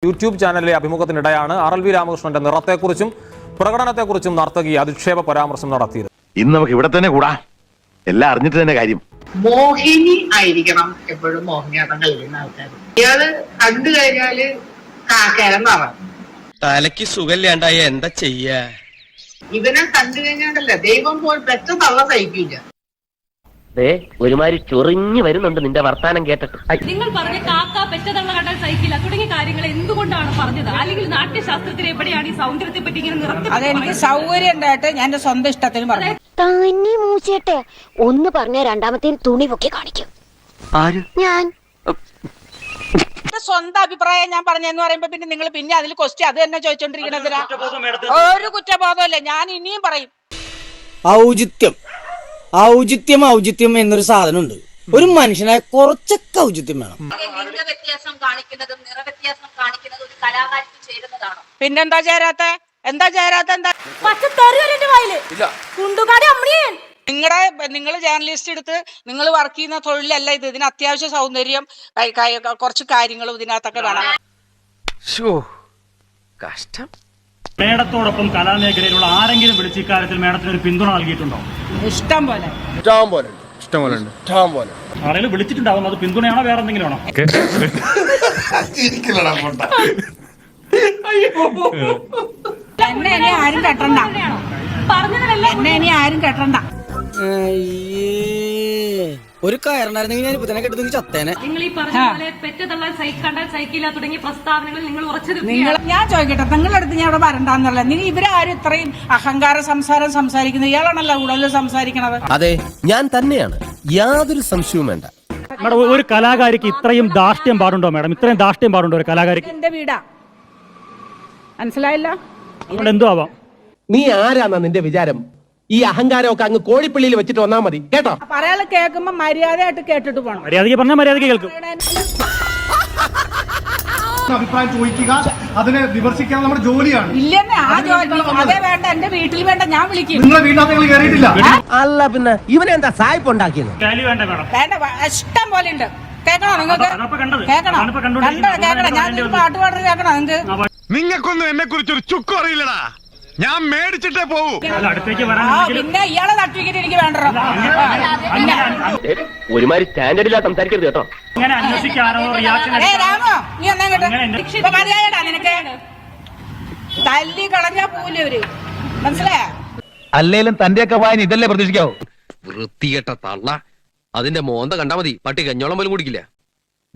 YouTube ചാനലിലെ അഭിമുഖത്തിനിടെയാണ് RLV രാമകൃഷ്ണന്റെ നിറത്തെക്കുറിച്ചും പ്രകടനത്തെക്കുറിച്ചും നർത്തകി അധിക്ഷേപ പരാമർശം നടത്തിയത്. ഇന്ന് നമുക്ക് ഇവിടെ തന്നെ കൂടാ, എല്ലാം അറിഞ്ഞിട്ട് തന്നെ കാര്യം. മോഹിനി ആയിരിക്കണം എപ്പോഴും മോഹിനിയാട്ടം കളിക്കുന്ന ആൾക്കാർ. ഇയാള് കണ്ടു കഴിഞ്ഞാല് കാക്കേരന്നാവാം. തലക്ക് സുഖമില്ലാണ്ടായ എന്താ ചെയ്യാ? ഇവനെ കണ്ടു കഴിഞ്ഞാണ്ടല്ല ദൈവം പോൽ പെറ്റ തള്ള സഹിക്കില്ല. ഒരുമാതിരി ചൊറിഞ്ഞു വരുന്നുണ്ട് നിന്റെ വർത്താനം കേട്ടിട്ട്. നിങ്ങൾ പറഞ്ഞ കാക്ക പെറ്റതള്ള കണ്ടാൽ സഹിക്കില്ല തുടങ്ങിയ കാര്യങ്ങൾ എന്തുകൊണ്ടാണ് പറഞ്ഞത്? അല്ലെങ്കിൽ നാട്യശാസ്ത്രത്തിൽ എവിടെയാണ് ഈ സൗന്ദര്യത്തെ പറ്റി ഇങ്ങനെ നിർത്തി? അതെനിക്ക് സൗകര്യം ഉണ്ടായിട്ട് ഞാൻ എന്റെ സ്വന്തം ഇഷ്ടത്തിന് പറഞ്ഞു. തന്നെ മൂച്ചേട്ടെ ഒന്ന് പറഞ്ഞ രണ്ടാമത്തെ തുണി പൊക്കി കാണിക്കും. ഞാൻ സ്വന്തം അഭിപ്രായം ഞാൻ പറഞ്ഞെന്ന് പറയുമ്പോ പിന്നെ അതിൽ ക്വസ്റ്റ്യൻ അത് തന്നെ ചോദിച്ചോണ്ടിരിക്കണതിനാ? ഒരു കുറ്റബോധമല്ല. ഞാൻ ഇനിയും പറയും. ഔചിത്യം എന്നൊരു സാധനമുണ്ട്. ഒരു മനുഷ്യനായ കുറച്ചൊക്കെ ഔചിത്യം വേണം. വ്യത്യാസം കാണിക്കുന്നതും നിറവ്യത്യാസം കാണിക്കുന്നതും ഒരു കലാകാരിക്ക് ചേരുന്നതാണോ? പിന്നെന്താ ചേരാത്ത? എന്താ നിങ്ങൾ ജേർണലിസ്റ്റ് എടുത്ത് നിങ്ങൾ വർക്ക് ചെയ്യുന്ന തൊഴിലല്ല ഇത്. ഇതിന് അത്യാവശ്യ സൗന്ദര്യം, കുറച്ച് കാര്യങ്ങളും ഇതിനകത്തൊക്കെ വേണം. കഷ്ടം. മേഡത്തോടൊപ്പം കലാമേഖലയിലുള്ള ആരെങ്കിലും വിളിച്ച് ഇക്കാര്യത്തിൽ മേഡത്തിന് ഒരു പിന്തുണ നൽകിയിട്ടുണ്ടോ? ഇഷ്ടം പോലെ ആരെങ്കിലും വിളിച്ചിട്ടുണ്ടാവും. അത് പിന്തുണയാണോ വേറെ എന്തെങ്കിലും ആണോ? എന്നെ ഇനി ആരും കെട്ടണ്ട. എന്നെ ഇനി ആരും കെട്ടണ്ട. ഒരു കയറുണ്ടായിരുന്നെങ്കിൽ ഞാൻ ഇപ്പൊ തന്നെ കെട്ടുന്നെങ്കിൽ ചത്തേനെ. നിങ്ങൾ ഈ പറഞ്ഞ പോലെ പെറ്റതള്ള കണ്ടാൽ സഹിക്കില്ല തുടങ്ങിയ പ്രസ്താവനകൾ നിങ്ങൾ ഉറച്ചത്. ഞാൻ ചോദിക്കട്ടെ, നിങ്ങളുടെ അടുത്ത് ഞാൻ ഇവിടെ വരണ്ടെന്നുള്ള നിങ്ങൾ ഇവരാരും ഇത്രയും അഹങ്കാര സംസാരിക്കുന്നത്? ഇയാളാണല്ലോ കൂടുതൽ സംസാരിക്കണത്. അതെ, ഞാൻ തന്നെയാണ്, യാതൊരു സംശയവും വേണ്ട. മേഡം, ഒരു കലാകാരിക്ക് ഇത്രയും ധാർഷ്ട്യം പാടുണ്ടോ? മേഡം, ഇത്രയും ധാർഷ്ട്യം പാടുണ്ടോ ഒരു കലാകാരിക്ക്? എന്റെ വീടാ, മനസ്സിലായില്ല? അതുകൊണ്ട് എന്തോ ആവാം. നീ ആരാന്നാ നിന്റെ വിചാരം? ഈ അഹങ്കാരമൊക്കെ അങ്ങ് കോഴിപ്പള്ളിയിൽ വെച്ചിട്ട് വന്നാ മതി കേട്ടോ. പറയാള് കേൾക്കുമ്പോ മര്യാദയായിട്ട് കേട്ടിട്ട് പോണം. മര്യാദയ്ക്ക് പറഞ്ഞാൽ മര്യാദയ്ക്ക് കേൾക്കും. അഭിപ്രായം ചോദിക്കുക, അതിനെ വിമർശിക്കാൻ നമ്മുടെ ജോലിയാണ്. ഇല്ലെന്നെ ആ ജോലി അതേ വേണ്ട. എന്റെ വീട്ടിൽ വേണ്ട, ഞാൻ വിളിക്കും. നിങ്ങളെ വീട്ടിനകത്ത് നിങ്ങൾ കയറിയിട്ടില്ല. അല്ല പിന്നെ ഇവനെന്താ സായിപ്പ് ഉണ്ടാക്കിയത്? വേണ്ട മേഡം, വേണ്ട, ഇഷ്ടം പോലെ ഉണ്ട്. കേൾക്കണോ നിങ്ങൾക്ക്? കേൾക്കണം. ഞാൻ പാട്ട് പാടുന്നത് കേൾക്കണോ നിങ്ങൾക്ക്? നിങ്ങൾക്കൊന്നും എന്നെ കുറിച്ചൊരു ചുക്കും അറിയില്ലടാ. ഞാൻ മേടിച്ചിട്ടേ പോവൂ. അടുത്തേക്ക് പിന്നെ ഇയാളെ സർട്ടിഫിക്കറ്റ് എനിക്ക് വേണ്ടോ? ഒരുമാതിരി സ്റ്റാൻഡേർഡില്ലാ സംസാരിക്കരുത് കേട്ടോ. രാമോ, നീ ഒന്നാ കേട്ടോ. മതിയായടാ നിനക്ക്. തല്ലി കളഞ്ഞാ പോവില്ലേ അവര്, മനസ്സിലായ? അല്ലേലും തന്റെയൊക്കെ വായന ഇതല്ലേ പ്രതീക്ഷിക്കാവൂ? വൃത്തികെട്ട തള്ള. അതിന്റെ മോന്ത കണ്ടാ മതി, പട്ടി കഞ്ഞോളം പോലും കുടിക്കില്ല.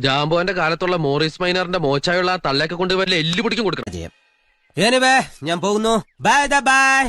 ജാംബോന്റെ കാലത്തുള്ള മോറിസ് മൈനറിന്റെ മോച്ചായുള്ള ആ തള്ളയൊക്കെ കൊണ്ട് വല്ല എല്ല് പിടിക്കും കൊടുക്കണം. ഞാൻ പോകുന്നു. ബൈ.